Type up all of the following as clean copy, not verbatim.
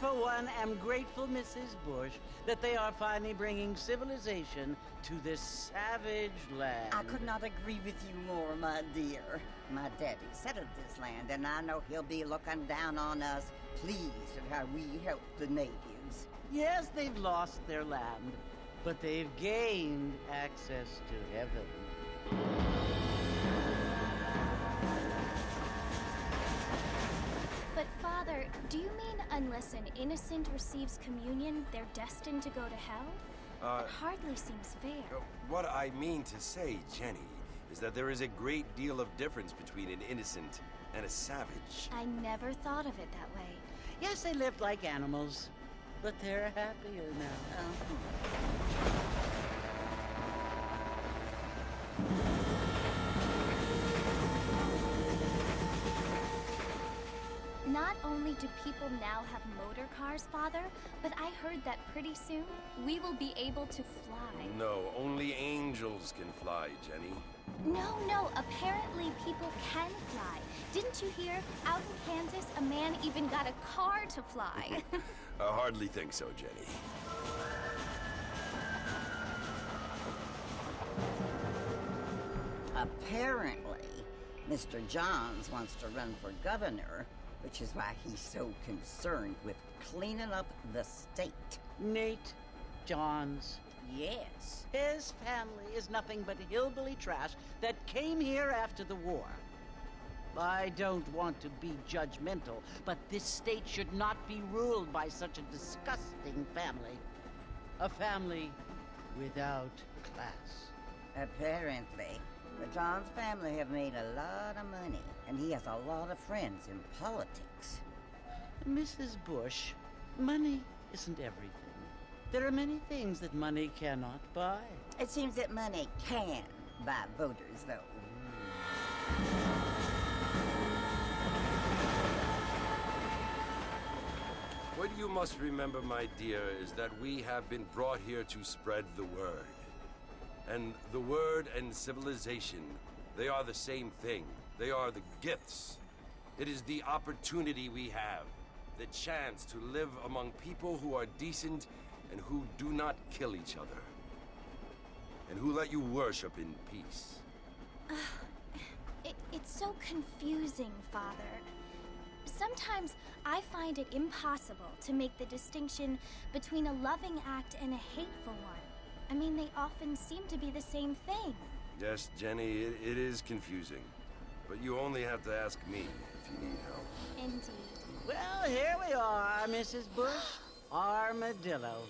for one, am grateful, Mrs. Bush, that they are finally bringing civilization to this savage land. I could not agree with you more, my dear. My daddy settled this land, and I know he'll be looking down on us, pleased at how we help the natives. Yes, they've lost their land, but they've gained access to heaven. But Father, do you mean unless an innocent receives communion, they're destined to go to hell? That hardly seems fair. What I mean to say, Jenny, is that there is a great deal of difference between an innocent and a savage. I never thought of it that way. Yes, they lived like animals, but they're happier now. Not only do people now have motor cars, Father, but I heard that pretty soon we will be able to fly. No, only angels can fly, Jenny. No, apparently people can fly. Didn't you hear? Out in Kansas, a man even got a car to fly. I hardly think so, Jenny. Apparently, Mr. Johns wants to run for governor, which is why he's so concerned with cleaning up the state. Nate Johns. Yes. His family is nothing but hillbilly trash that came here after the war. I don't want to be judgmental, but this state should not be ruled by such a disgusting family. A family without class. Apparently, the Johns family have made a lot of money, and he has a lot of friends in politics. Mrs. Bush, money isn't everything. There are many things that money cannot buy. It seems that money can buy voters, though. What you must remember, my dear, is that we have been brought here to spread the word. And the word and civilization, they are the same thing. They are the gifts. It is the opportunity we have, the chance to live among people who are decent and who do not kill each other, and who let you worship in peace. It's so confusing, Father. Sometimes I find it impossible to make the distinction between a loving act and a hateful one. I mean, they often seem to be the same thing. Yes, Jenny, it is confusing. But you only have to ask me if you need help. Indeed. Well, here we are, Mrs. Bush. Armadillo.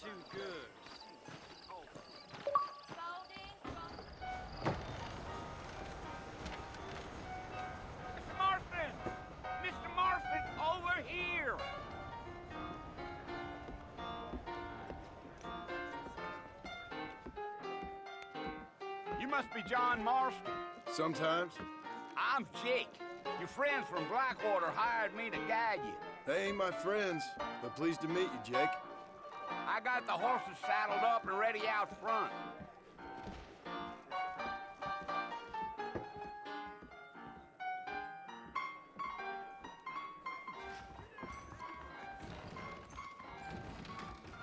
Too good. Mr. Marfin! Mr. Marfin, over here! You must be John Marston. Sometimes. I'm Jake. Your friends from Blackwater hired me to guide you. They ain't my friends, but pleased to meet you, Jake. I got the horses saddled up and ready out front.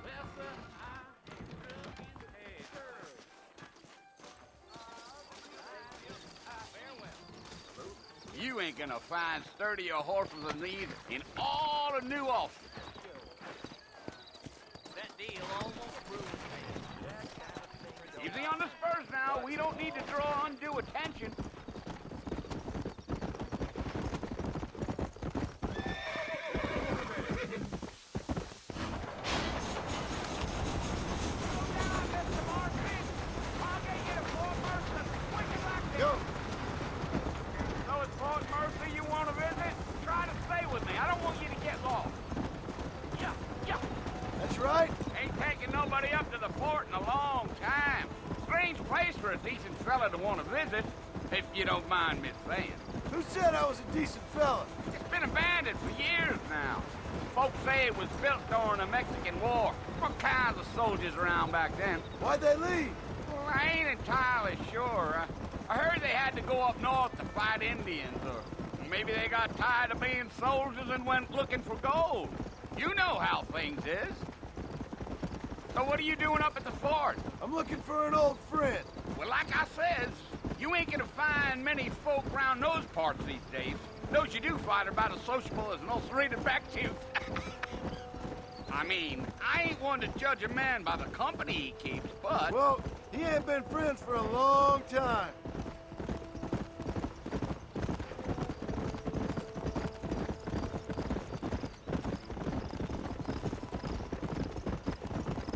Well, sir, you ain't gonna find sturdier horses than these in all of New Ulster. Easy on the spurs now. We don't need to draw undue attention. it, if you don't mind me saying. Who said I was a decent fella? It's been abandoned for years now. Folks say it was built during the Mexican War. What kinds of soldiers around back then? Why'd they leave? Well, I ain't entirely sure. I heard they had to go up north to fight Indians, or maybe they got tired of being soldiers and went looking for gold. You know how things is. So what are you doing up at the fort? I'm looking for an old friend. Well, like I says, you ain't gonna find many folk around those parts these days. Those you do find are about as sociable as an ulcerated back tooth. I mean, I ain't one to judge a man by the company he keeps, but... Well, he ain't been friends for a long time.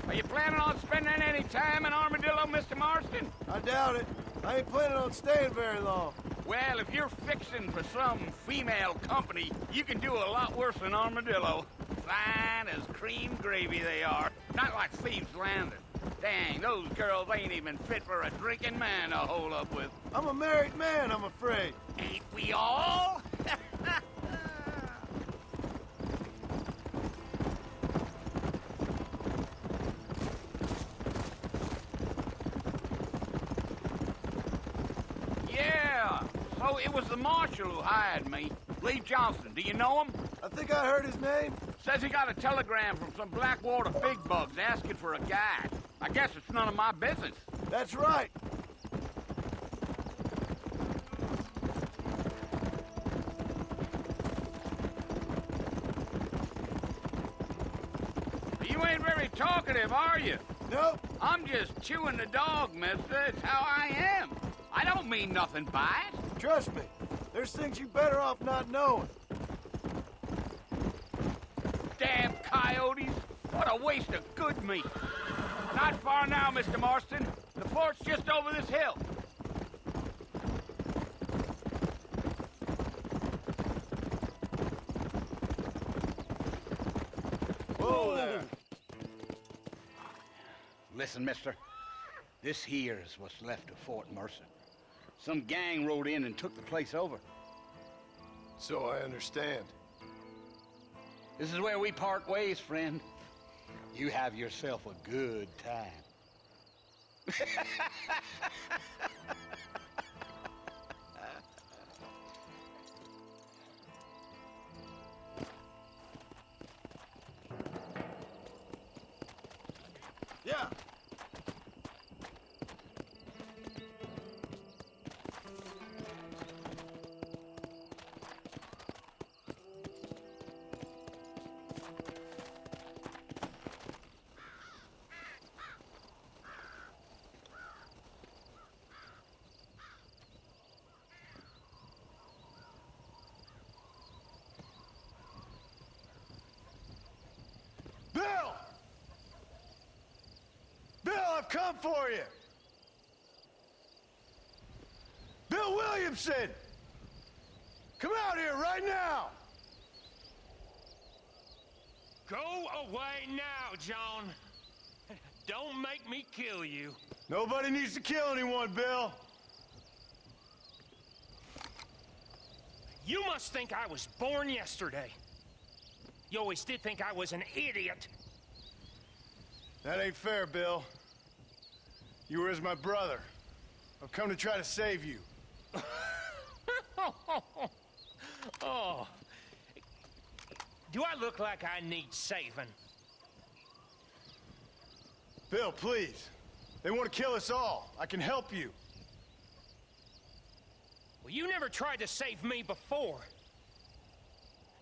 Are you planning on spending any time in Armadillo, Mr. Marston? I doubt it. I ain't planning on staying very long. Well, if you're fixing for some female company, you can do a lot worse than Armadillo. Fine as cream gravy they are. Not like Thieves' Landing. Dang, those girls ain't even fit for a drinking man to hole up with. I'm a married man, I'm afraid. Ain't we all? Yeah, so it was the marshal who hired me. Lee Johnson, do you know him? I think I heard his name. Says he got a telegram from some Blackwater big bugs asking for a guide. I guess it's none of my business. That's right. You ain't very talkative, are you? Nope. I'm just chewing the dog, mister. It's how I am. I don't mean nothing by it. Trust me. There's things you better off not knowing. Damn coyotes. What a waste of good meat. Not far now, Mr. Marston. The fort's just over this hill. Whoa there. Listen, mister. This here is what's left of Fort Mercer. Some gang rode in and took the place over. So I understand. This is where we part ways, friend. You have yourself a good time. Yeah. Bill! Bill, I've come for you! Bill Williamson! Come out here right now! Go away now, John. Don't make me kill you. Nobody needs to kill anyone, Bill. You must think I was born yesterday. You always did think I was an idiot. That ain't fair, Bill. You were as my brother. I've come to try to save you. Oh. Do I look like I need saving? Bill, please. They want to kill us all. I can help you. Well, you never tried to save me before.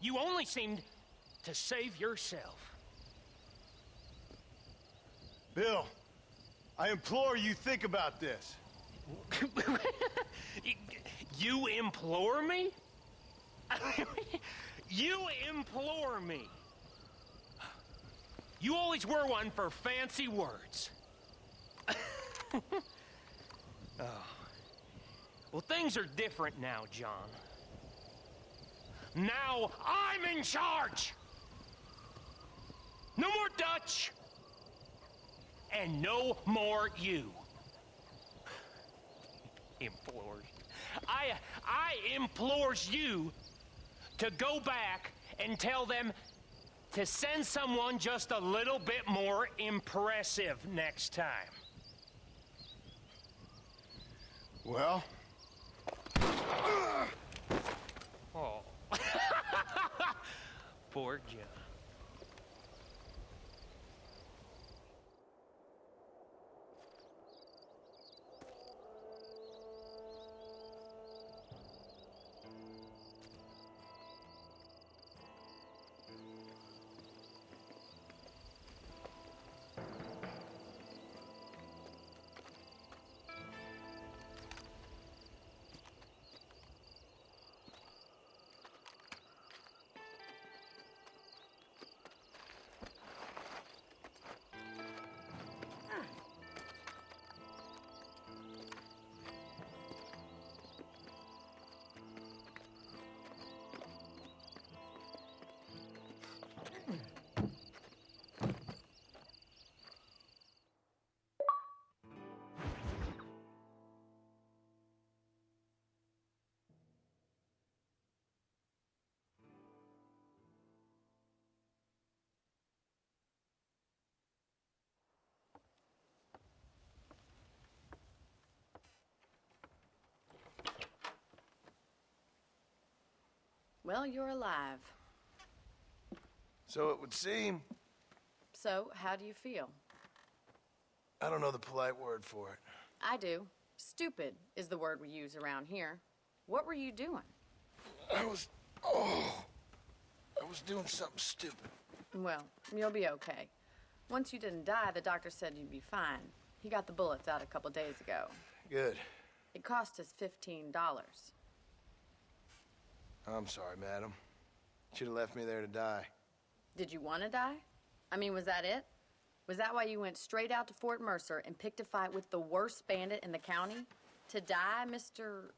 You only seemed to save yourself. Bill, I implore you think about this. You implore me? You implore me. You always were one for fancy words. Oh. Well, things are different now, John. Now I'm in charge. No more Dutch. And no more you. Implores. I implores you to go back and tell them to send someone just a little bit more impressive next time. Well? Oh. Poor John. Well, you're alive. So it would seem. So, how do you feel? I don't know the polite word for it. I do. Stupid is the word we use around here. What were you doing? I was doing something stupid. Well, you'll be okay. Once you didn't die, the doctor said you'd be fine. He got the bullets out a couple days ago. Good. It cost us $15. I'm sorry, madam. Should have left me there to die. Did you want to die? I mean, was that it? Was that why you went straight out to Fort Mercer and picked a fight with the worst bandit in the county? To die, Mr.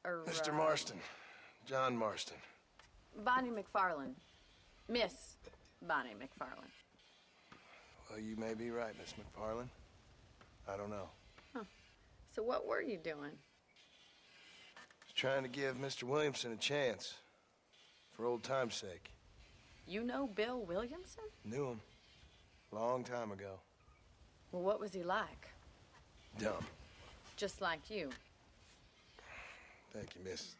Mr. Marston. John Marston. Bonnie McFarland. Miss Bonnie McFarland. Well, you may be right, Miss McFarland. I don't know. Huh. So what were you doing? Trying to give Mr. Williamson a chance. For old time's sake. You know Bill Williamson? Knew him. Long time ago. Well, what was he like? Dumb. Just like you. Thank you, miss.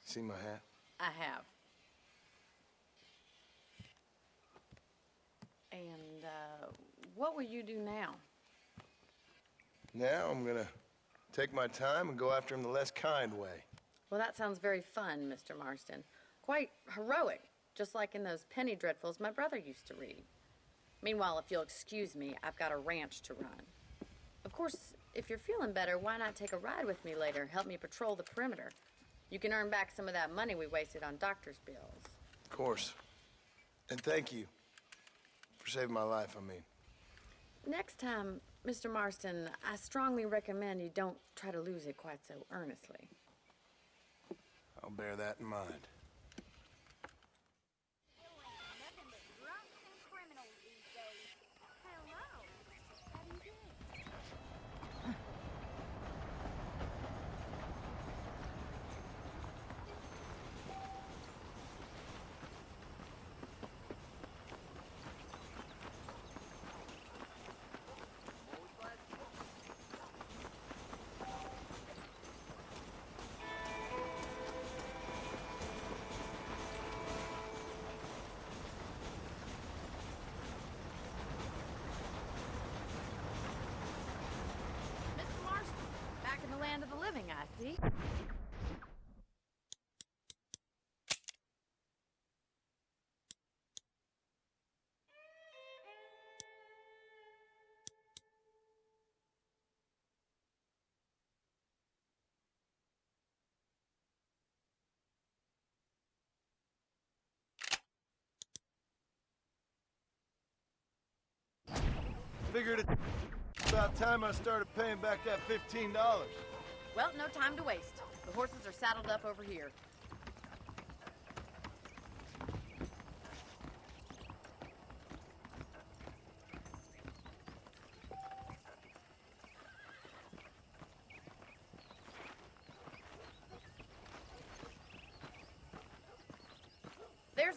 See my hat? I have. And, what will you do now? Now I'm gonna take my time and go after him the less kind way. Well, that sounds very fun, Mr. Marston. Quite heroic, just like in those penny dreadfuls my brother used to read. Meanwhile, if you'll excuse me, I've got a ranch to run. Of course, if you're feeling better, why not take a ride with me later? Help me patrol the perimeter. You can earn back some of that money we wasted on doctor's bills. Of course. And thank you for saving my life, I mean. Next time, Mr. Marston, I strongly recommend you don't try to lose it quite so earnestly. I'll bear that in mind. Land of the living, I see. Figured it's about time I started paying back that $15. Well, no time to waste. The horses are saddled up over here.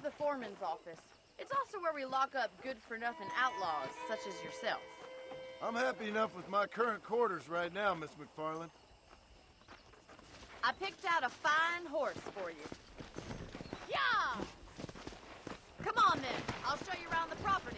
here's the foreman's office. It's also where we lock up good-for-nothing outlaws, such as yourself. I'm happy enough with my current quarters right now, Miss McFarland. I picked out a fine horse for you. Yeah! Come on, then. I'll show you around the property.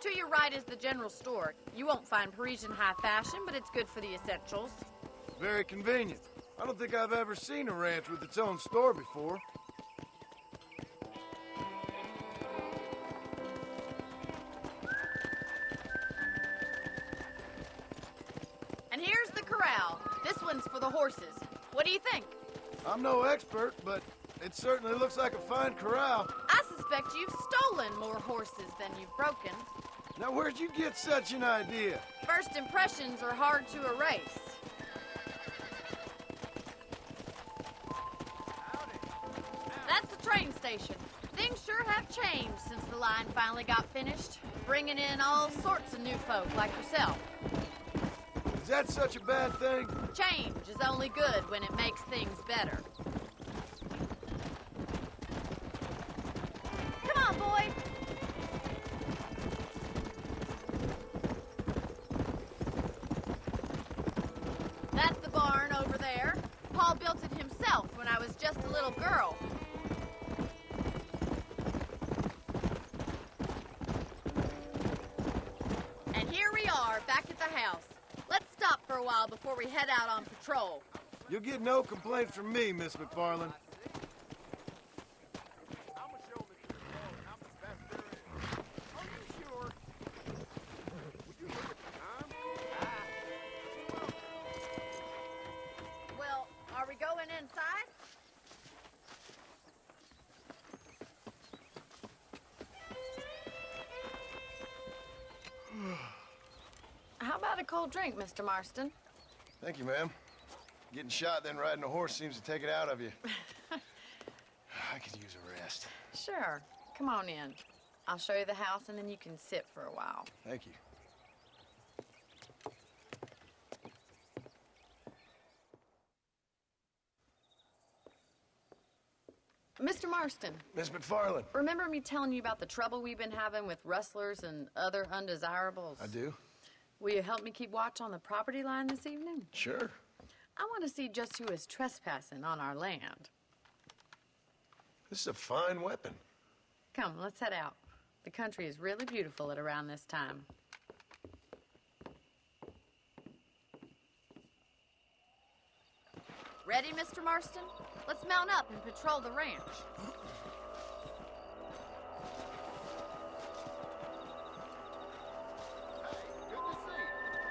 To your right is the general store. You won't find Parisian high fashion, but it's good for the essentials. Very convenient. I don't think I've ever seen a ranch with its own store before. And here's the corral. This one's for the horses. What do you think? I'm no expert, but it certainly looks like a fine corral. I suspect you've stolen more horses than you've broken. Now, where'd you get such an idea? First impressions are hard to erase. That's the train station. Things sure have changed since the line finally got finished, bringing in all sorts of new folk like yourself. Is that such a bad thing? Change is only good when it makes things better. Come on, boy. That's the barn over there. Paul built it himself when I was just a little girl. And here we are, back at the house. Let's stop for a while before we head out on patrol. You'll get no complaints from me, Miss McFarland. Well, are we going inside? How about a cold drink, Mr. Marston? Thank you, ma'am. Getting shot, then riding a horse seems to take it out of you. I could use a rest. Sure. Come on in. I'll show you the house, and then you can sit for a while. Thank you. Mr. Marston, Miss McFarland. remember me telling you about the trouble we've been having with rustlers and other undesirables? I do? Will you help me keep watch on the property line this evening? Sure. I want to see just who is trespassing on our land. This is a fine weapon. Come, let's head out. The country is really beautiful at around this time. Ready, Mr. Marston? Let's mount up and patrol the ranch.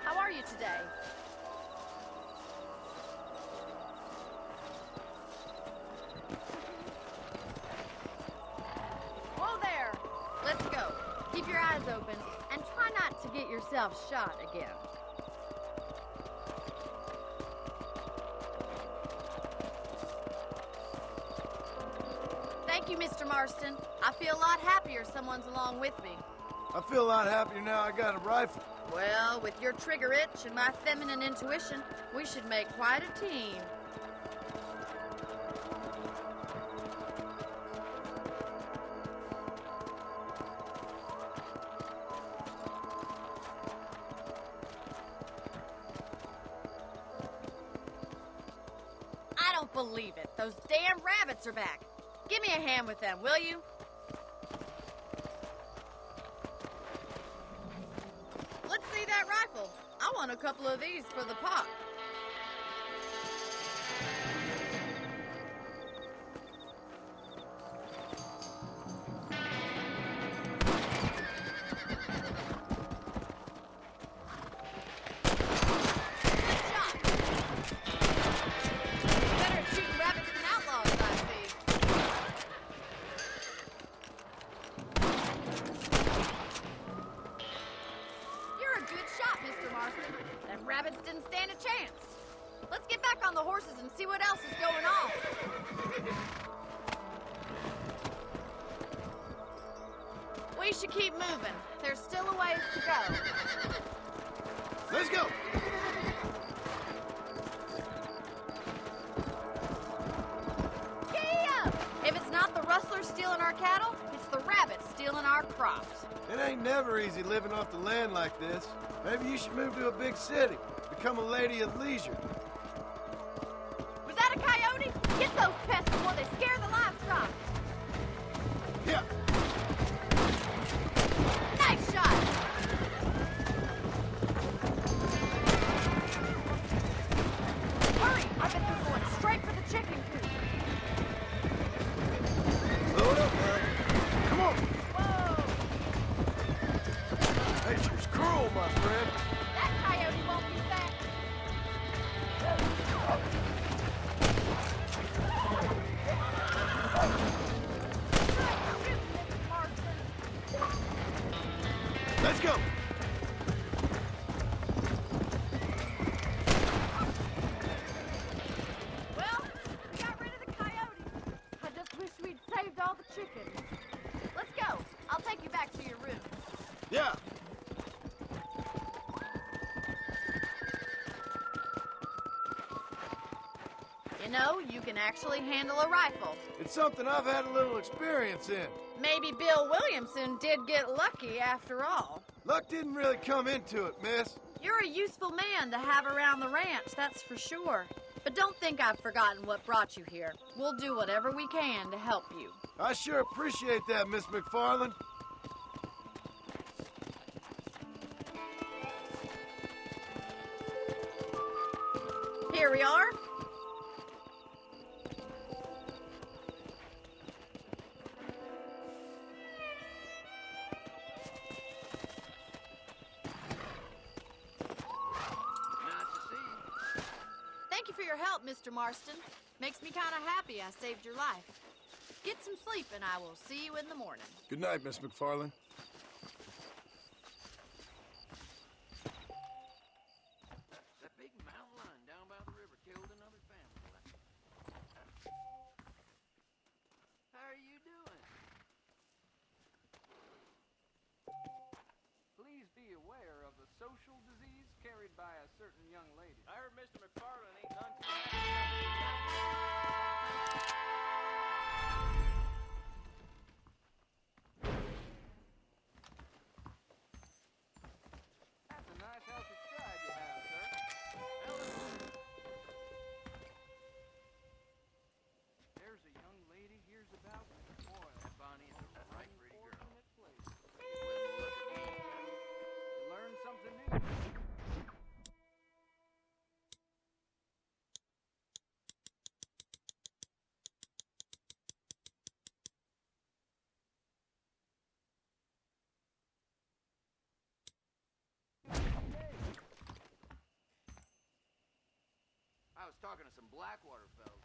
How are you today? Whoa there! Let's go. Keep your eyes open and try not to get yourself shot again. Thank you, Mr. Marston. I feel a lot happier someone's along with me. I feel a lot happier now I got a rifle. Well, with your trigger itch and my feminine intuition, we should make quite a team. I don't believe it. Those damn rabbits are back. Give me a hand with them, will you? Let's see that rifle. I want a couple of these for the pot. Good shot. Better at shooting rabbits than outlaws, I see. moving. There's still a ways to go. Let's go! Giddy up! If it's not the rustlers stealing our cattle, it's the rabbits stealing our crops. It ain't never easy living off the land like this. Maybe you should move to a big city. Become a lady of leisure. Was that a coyote? Get those pests before they scare the livestock. Yeah. Nice shot! Hurry! I bet they're going straight for the chicken coop. Load up, bud. Come on. Whoa! Nature's cruel, my friend. That coyote won't be back. Let's go. Well, we got rid of the coyotes. I just wish we'd saved all the chickens. Let's go. I'll take you back to your room. Yeah. You know, you can actually handle a rifle. It's something I've had a little experience in. Maybe Bill Williamson did get lucky after all. Luck didn't really come into it, miss. You're a useful man to have around the ranch, that's for sure. But don't think I've forgotten what brought you here. We'll do whatever we can to help you. I sure appreciate that, Miss McFarland. Here we are. Thank you for your help, Mr. Marston. Makes me kind of happy I saved your life. Get some sleep and I will see you in the morning. Good night, Miss McFarland. That big mountain lion down by the river killed another family. How are you doing? Please be aware of the social disease carried by a certain young lady. I heard Mr. McFarland ain't none too That's a nice healthy stride you have, sir. There's a young lady here's about. Boy, that Bonnie is a right pretty girl. Place. You learn something new. I was talking to some Blackwater fellas